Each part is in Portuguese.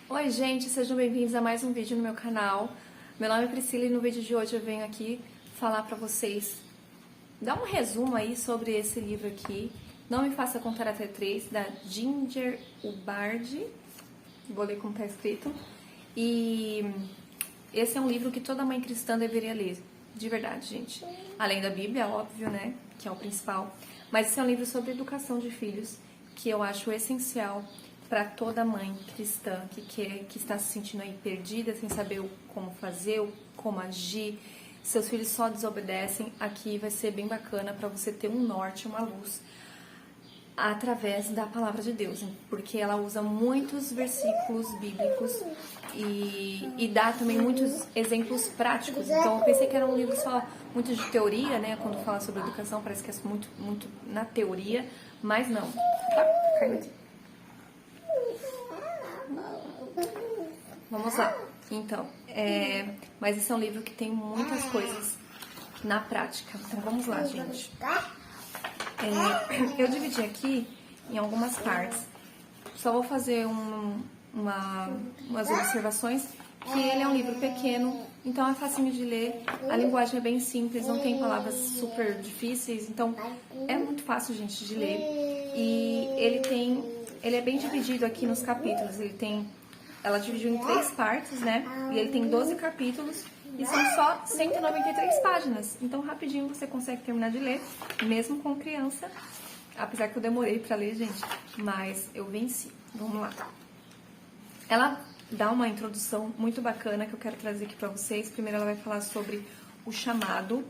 Oi gente, sejam bem-vindos a mais um vídeo no meu canal. Meu nome é Priscila e no vídeo de hoje eu venho aqui falar pra vocês, dar um resumo aí sobre esse livro aqui, Não Me Faça Contar Até 3, da Ginger Ubardi, vou ler como tá escrito, e esse é um livro que toda mãe cristã deveria ler, de verdade, gente. Além da Bíblia, óbvio, né, que é o principal, mas esse é um livro sobre educação de filhos, que eu acho essencial para toda mãe cristã que está se sentindo aí perdida, sem saber como fazer, como agir. Seus filhos só desobedecem. Aqui vai ser bem bacana para você ter um norte, uma luz através da palavra de Deus, porque ela usa muitos versículos bíblicos e dá também muitos exemplos práticos. Então eu pensei que era um livro só muito de teoria, né? Quando fala sobre educação parece que é muito na teoria, mas não. Tá, caiu aqui. Vamos lá. Então, mas esse é um livro que tem muitas coisas na prática. Então vamos lá, gente. Eu dividi aqui em algumas partes. Só vou fazer umas observações, que ele é um livro pequeno, então é facinho de ler, a linguagem é bem simples, não tem palavras super difíceis, então é muito fácil, gente, de ler. E ele é bem dividido aqui nos capítulos, ela dividiu em 3 partes, né? E ele tem 12 capítulos e são só 193 páginas. Então, rapidinho você consegue terminar de ler, mesmo com criança. Apesar que eu demorei pra ler, gente, mas eu venci. Vamos lá. Ela dá uma introdução muito bacana que eu quero trazer aqui pra vocês. Primeiro, ela vai falar sobre o chamado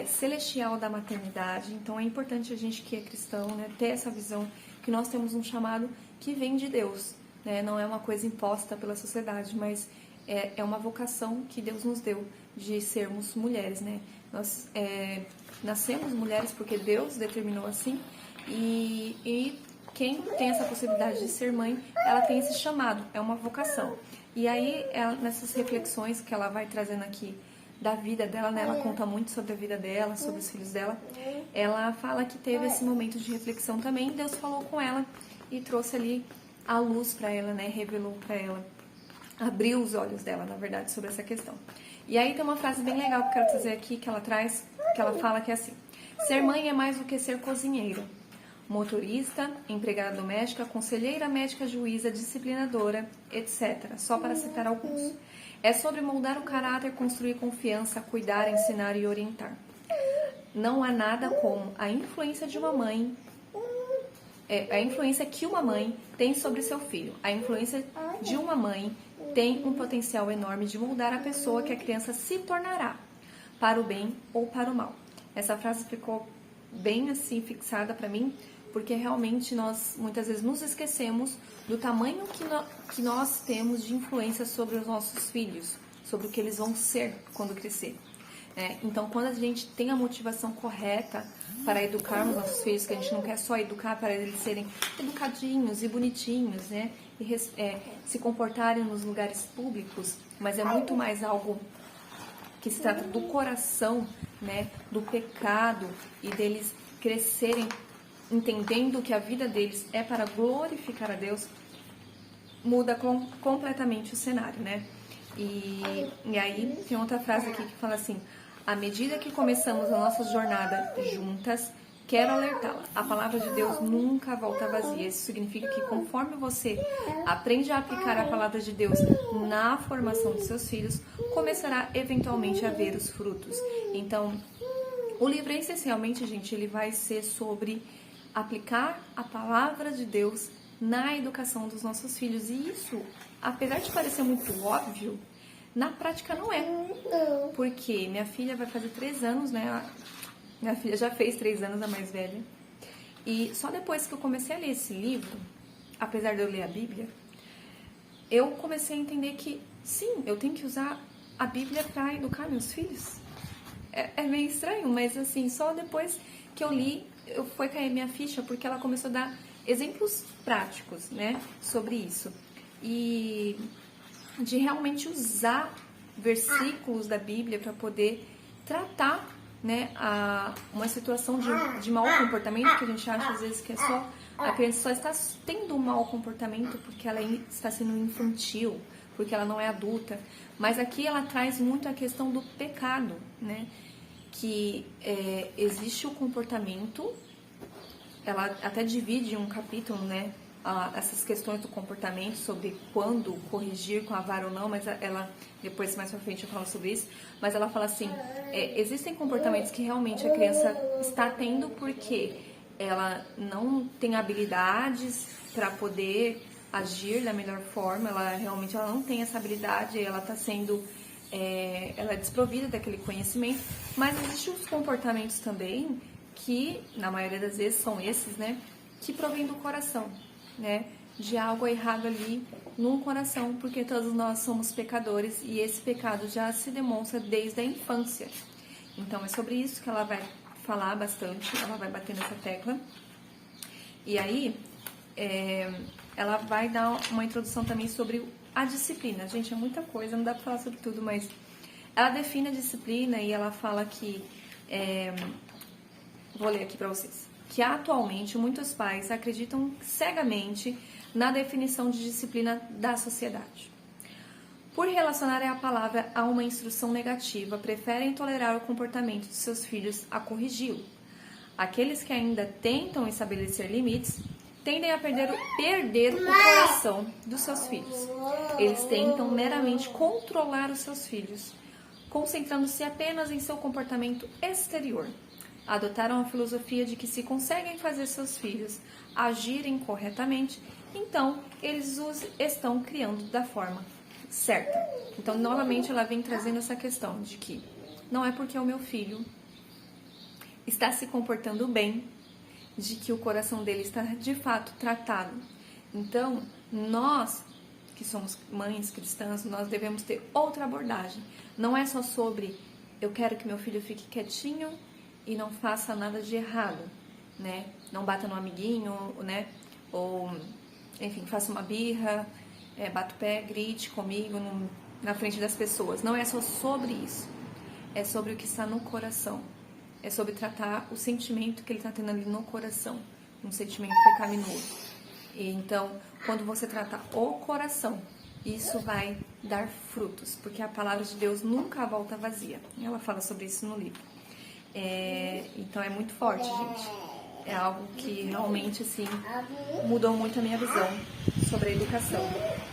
celestial da maternidade. Então, é importante a gente que é cristão, né, ter essa visão que nós temos um chamado que vem de Deus. Né? Não é uma coisa imposta pela sociedade, mas é uma vocação que Deus nos deu de sermos mulheres, né? Nós nascemos mulheres porque Deus determinou assim, e quem tem essa possibilidade de ser mãe, ela tem esse chamado, é uma vocação. E aí, nessas reflexões que ela vai trazendo aqui da vida dela, né? Ela conta muito sobre a vida dela, sobre os filhos dela. Ela fala que teve esse momento de reflexão também, Deus falou com ela e trouxe ali a luz para ela, né? Revelou para ela, abriu os olhos dela, na verdade, sobre essa questão. E aí tem uma frase bem legal que eu quero trazer aqui, que ela traz, que ela fala que é assim: ser mãe é mais do que ser cozinheira, motorista, empregada doméstica, conselheira médica, juíza, disciplinadora, etc. Só para citar alguns. É sobre moldar o caráter, construir confiança, cuidar, ensinar e orientar. Não há nada como a influência de uma mãe, a influência que uma mãe tem sobre seu filho. A influência de uma mãe tem um potencial enorme de moldar a pessoa que a criança se tornará, para o bem ou para o mal. Essa frase ficou bem assim fixada para mim, porque realmente nós muitas vezes nos esquecemos do tamanho que nós temos de influência sobre os nossos filhos, sobre o que eles vão ser quando crescer. Então, quando a gente tem a motivação correta para educarmos nossos filhos, que a gente não quer só educar para eles serem educadinhos e bonitinhos, né? E se comportarem nos lugares públicos, mas é muito mais algo que se trata do coração, né? Do pecado e deles crescerem entendendo que a vida deles é para glorificar a Deus, muda completamente o cenário, né? E aí tem outra frase aqui que fala assim: à medida que começamos a nossa jornada juntas, quero alertá-la, a palavra de Deus nunca volta vazia. Isso significa que conforme você aprende a aplicar a palavra de Deus na formação de seus filhos, começará eventualmente a ver os frutos. Então, o livro essencialmente, gente, ele vai ser sobre aplicar a palavra de Deus na educação dos nossos filhos. E isso, apesar de parecer muito óbvio, na prática não é. Porque minha filha vai fazer 3 anos, né? Minha filha já fez 3 anos, a mais velha. E só depois que eu comecei a ler esse livro, apesar de eu ler a Bíblia, eu comecei a entender que, sim, eu tenho que usar a Bíblia para educar meus filhos. É meio estranho, mas assim, só depois que eu li, foi cair minha ficha, porque ela começou a dar exemplos práticos, né, sobre isso. E de realmente usar versículos da Bíblia para poder tratar né, uma situação de mau comportamento, que a gente acha às vezes que é só a criança só está tendo um mau comportamento porque ela está sendo infantil, porque ela não é adulta. Mas aqui ela traz muito a questão do pecado, né? Que existe o comportamento, ela até divide em um capítulo, né? Essas questões do comportamento, sobre quando corrigir com a vara ou não, mas ela, depois mais pra frente eu falo sobre isso, mas ela fala assim, existem comportamentos que realmente a criança está tendo porque ela não tem habilidades para poder agir da melhor forma, ela não tem essa habilidade, ela está sendo, ela é desprovida daquele conhecimento, mas existem os comportamentos também que, na maioria das vezes, são esses, né, que provêm do coração, né, de algo errado ali no coração, porque todos nós somos pecadores e esse pecado já se demonstra desde a infância. Então, é sobre isso que ela vai falar bastante, ela vai bater nessa tecla. E aí, ela vai dar uma introdução também sobre a disciplina. Gente, é muita coisa, não dá pra falar sobre tudo, mas ela define a disciplina e ela fala que, vou ler aqui pra vocês, que atualmente muitos pais acreditam cegamente na definição de disciplina da sociedade. Por relacionar a palavra a uma instrução negativa, preferem tolerar o comportamento de seus filhos a corrigi-lo. Aqueles que ainda tentam estabelecer limites tendem a perder o coração dos seus filhos. Eles tentam meramente controlar os seus filhos, concentrando-se apenas em seu comportamento exterior. Adotaram a filosofia de que se conseguem fazer seus filhos agirem corretamente, então eles os estão criando da forma certa. Então, novamente, ela vem trazendo essa questão de que não é porque o meu filho está se comportando bem, de que o coração dele está de fato tratado. Então, nós que somos mães cristãs, nós devemos ter outra abordagem. Não é só sobre eu quero que meu filho fique quietinho e não faça nada de errado, né? Não bata no amiguinho, né? Ou, enfim, faça uma birra, bata o pé, grite comigo na frente das pessoas. Não é só sobre isso. É sobre o que está no coração. É sobre tratar o sentimento que ele está tendo ali no coração. Um sentimento pecaminoso. E então, quando você tratar o coração, isso vai dar frutos. Porque a palavra de Deus nunca volta vazia. Ela fala sobre isso no livro. Então é muito forte, gente. É algo que realmente, assim, mudou muito a minha visão sobre a educação.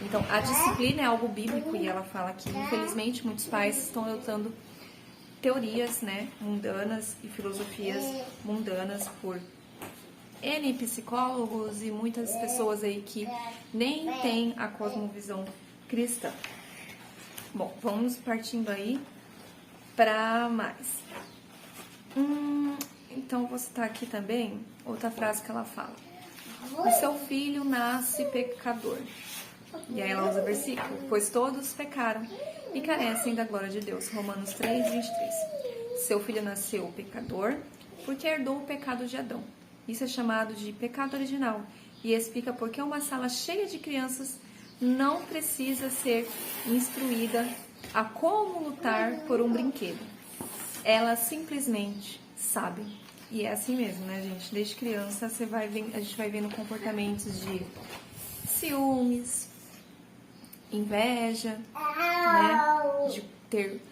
Então, a disciplina é algo bíblico e ela fala que, infelizmente, muitos pais estão adotando teorias, né, mundanas e filosofias mundanas por N psicólogos e muitas pessoas aí que nem têm a cosmovisão cristã. Bom, vamos partindo aí para mais. Então, vou citar aqui também outra frase que ela fala. O seu filho nasce pecador. E aí ela usa o versículo. Pois todos pecaram e carecem da glória de Deus. Romanos 3, 23. Seu filho nasceu pecador porque herdou o pecado de Adão. Isso é chamado de pecado original. E explica por que uma sala cheia de crianças não precisa ser instruída a como lutar por um brinquedo. Elas simplesmente sabem. E é assim mesmo, né, gente? Desde criança a gente vai vendo comportamentos de ciúmes, inveja, né? De ter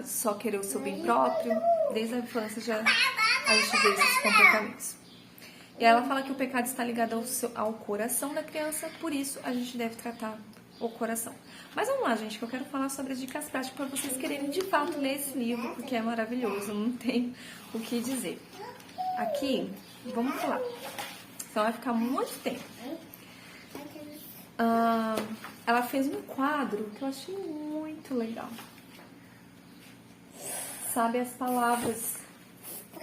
só querer o seu bem próprio. Desde a infância já a gente vê esses comportamentos. E ela fala que o pecado está ligado ao coração da criança, por isso a gente deve tratar o coração. Mas vamos lá, gente, que eu quero falar sobre as dicas práticas para vocês quererem de fato ler esse livro, porque é maravilhoso, não tem o que dizer. Aqui, vamos falar. Então vai ficar muito tempo. Ela fez um quadro que eu achei muito legal. Sabe as palavras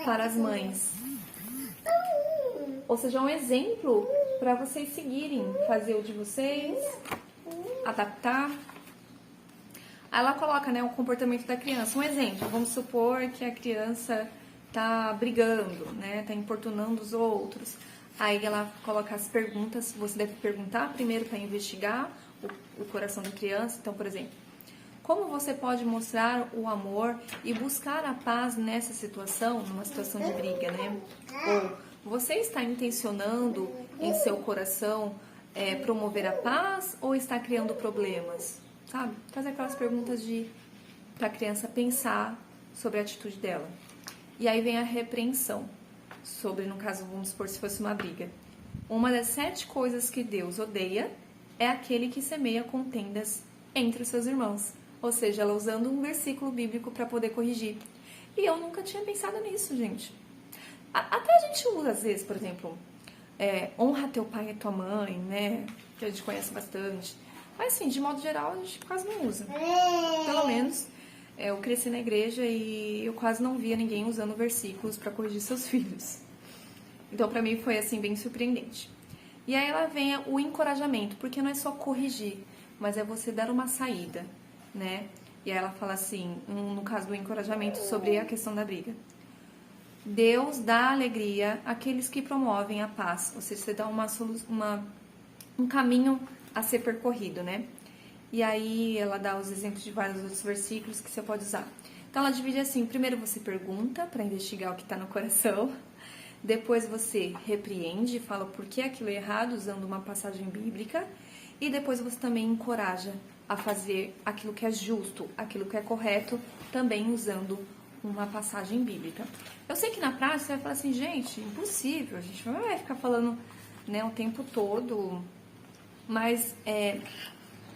para as mães. Ou seja, um exemplo para vocês seguirem, fazer o de vocês, adaptar. Ela coloca, né, o comportamento da criança. Um exemplo, vamos supor que a criança tá brigando, né, tá importunando os outros. Aí ela coloca as perguntas, você deve perguntar primeiro para investigar o coração da criança. Então, por exemplo, Como você pode mostrar o amor e buscar a paz nessa situação, numa situação de briga, né? Ou você está intencionando em seu coração promover a paz ou está criando problemas? Sabe? Fazer aquelas perguntas para a criança pensar sobre a atitude dela. E aí vem a repreensão, sobre, no caso, vamos supor, se fosse uma briga. Uma das 7 coisas que Deus odeia é aquele que semeia contendas entre os seus irmãos. Ou seja, ela usando um versículo bíblico para poder corrigir. E eu nunca tinha pensado nisso, gente. Até a gente usa, às vezes, por exemplo, honra teu pai e tua mãe, né? Que a gente conhece bastante. Mas, assim, de modo geral, a gente quase não usa. Pelo menos, eu cresci na igreja e eu quase não via ninguém usando versículos para corrigir seus filhos. Então, pra mim, foi, assim, bem surpreendente. E aí ela vem o encorajamento, porque não é só corrigir, mas é você dar uma saída, né? E aí ela fala assim, no caso do encorajamento, sobre a questão da briga. Deus dá alegria àqueles que promovem a paz. Ou seja, você dá um caminho a ser percorrido, né? E aí ela dá os exemplos de vários outros versículos que você pode usar. Então ela divide assim, primeiro você pergunta para investigar o que está no coração. Depois você repreende, fala por que aquilo é errado, usando uma passagem bíblica. E depois você também encoraja a fazer aquilo que é justo, aquilo que é correto, também usando uma passagem bíblica. Eu sei que na prática você vai falar assim, gente, impossível, a gente não vai ficar falando, né, o tempo todo. Mas,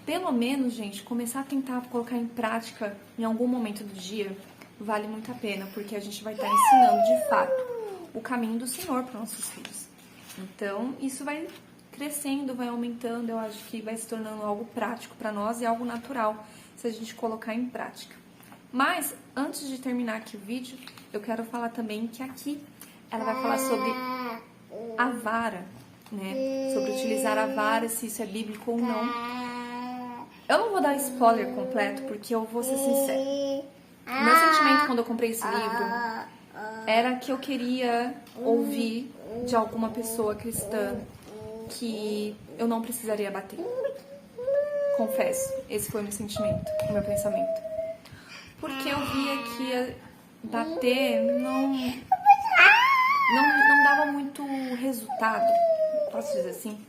pelo menos, gente, começar a tentar colocar em prática em algum momento do dia vale muito a pena, porque a gente vai estar ensinando de fato o caminho do Senhor para nossos filhos. Então, isso vai crescendo, vai aumentando, eu acho que vai se tornando algo prático para nós e algo natural se a gente colocar em prática. Mas, antes de terminar aqui o vídeo, eu quero falar também que aqui ela vai falar sobre a vara, né? Sobre utilizar a vara, se isso é bíblico ou não. Eu não vou dar spoiler completo, porque eu vou ser sincera. O meu sentimento quando eu comprei esse livro era que eu queria ouvir de alguma pessoa cristã que eu não precisaria bater. Confesso, esse foi o meu sentimento, o meu pensamento. Porque eu via que bater não dava muito resultado, posso dizer assim.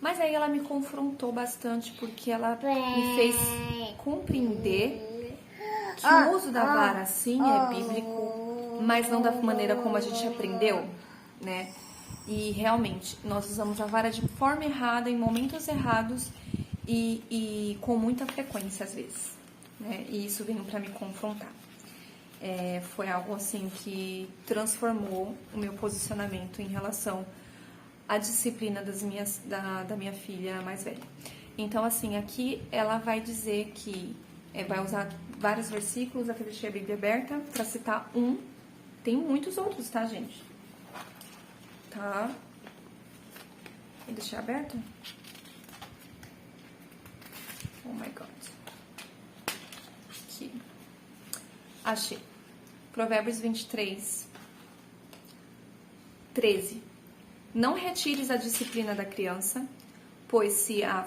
Mas aí ela me confrontou bastante, porque ela me fez compreender que o uso da vara, sim, é bíblico, mas não da maneira como a gente aprendeu, né? E realmente, nós usamos a vara de forma errada, em momentos errados e com muita frequência às vezes, né? E isso veio para me confrontar. Foi algo assim que transformou o meu posicionamento em relação à disciplina da minha filha mais velha. Então, assim, aqui ela vai dizer que vai usar vários versículos, aqui eu deixei a Bíblia aberta para citar um. Tem muitos outros, tá, gente? Tá? Vou deixar aberto? Oh my God. Aqui. Achei. Provérbios 23, 13. Não retires a disciplina da criança, pois se a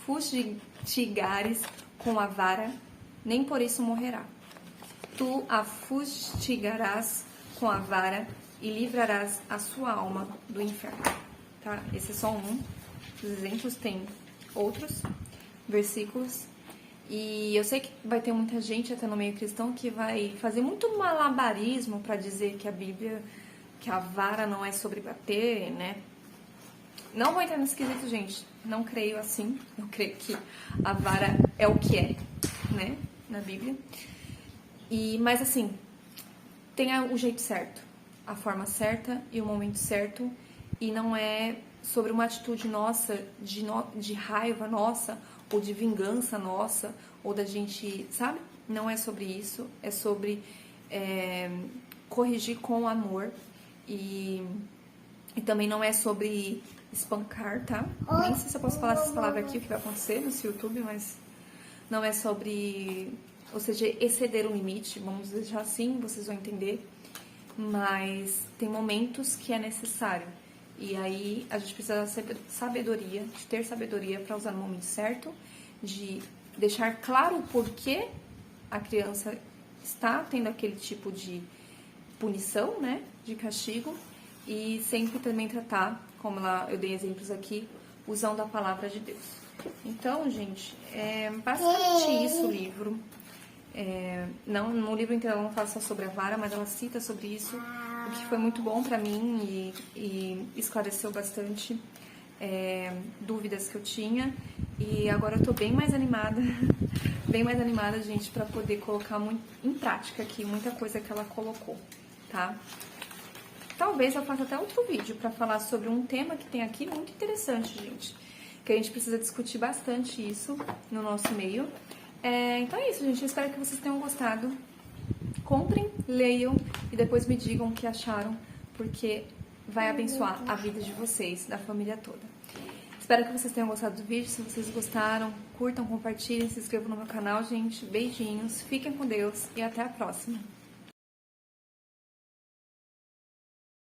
fustigares com a vara, nem por isso morrerá. Tu a fustigarás com a vara e livrarás a sua alma do inferno. Tá? Esse é só um dos exemplos, tem outros versículos. E eu sei que vai ter muita gente até no meio cristão que vai fazer muito malabarismo para dizer que a Bíblia, que a vara não é sobre bater, né? Não vou entrar nesse quesito, gente. Não creio assim. Eu creio que a vara é o que é, né? Na Bíblia. Mas assim, tenha o jeito certo, a forma certa e o momento certo. E não é sobre uma atitude nossa, de raiva nossa, ou de vingança nossa, ou da gente, sabe? Não é sobre isso. É sobre corrigir com amor. E também não é sobre espancar, tá? Nem sei se eu posso falar essas palavras aqui, o que vai acontecer no YouTube, mas não é sobre, ou seja, exceder o limite, vamos deixar assim, vocês vão entender. Mas tem momentos que é necessário. E aí a gente precisa de sabedoria, de ter sabedoria para usar no momento certo, de deixar claro o porquê a criança está tendo aquele tipo de punição, né, de castigo, e sempre também tratar, como eu dei exemplos aqui, usando a palavra de Deus. Então, gente, é basicamente isso o livro. No livro inteiro ela não fala só sobre a vara, mas ela cita sobre isso, o que foi muito bom pra mim e esclareceu bastante dúvidas que eu tinha. E agora eu tô bem mais animada, bem mais animada, gente, pra poder colocar em prática aqui muita coisa que ela colocou, tá? Talvez eu faça até outro vídeo pra falar sobre um tema que tem aqui muito interessante, gente, que a gente precisa discutir bastante isso no nosso meio. Então é isso, gente. Eu espero que vocês tenham gostado. Comprem, leiam e depois me digam o que acharam, porque vai abençoar a vida de vocês, da família toda. Espero que vocês tenham gostado do vídeo. Se vocês gostaram, curtam, compartilhem, se inscrevam no meu canal, gente. Beijinhos, fiquem com Deus e até a próxima.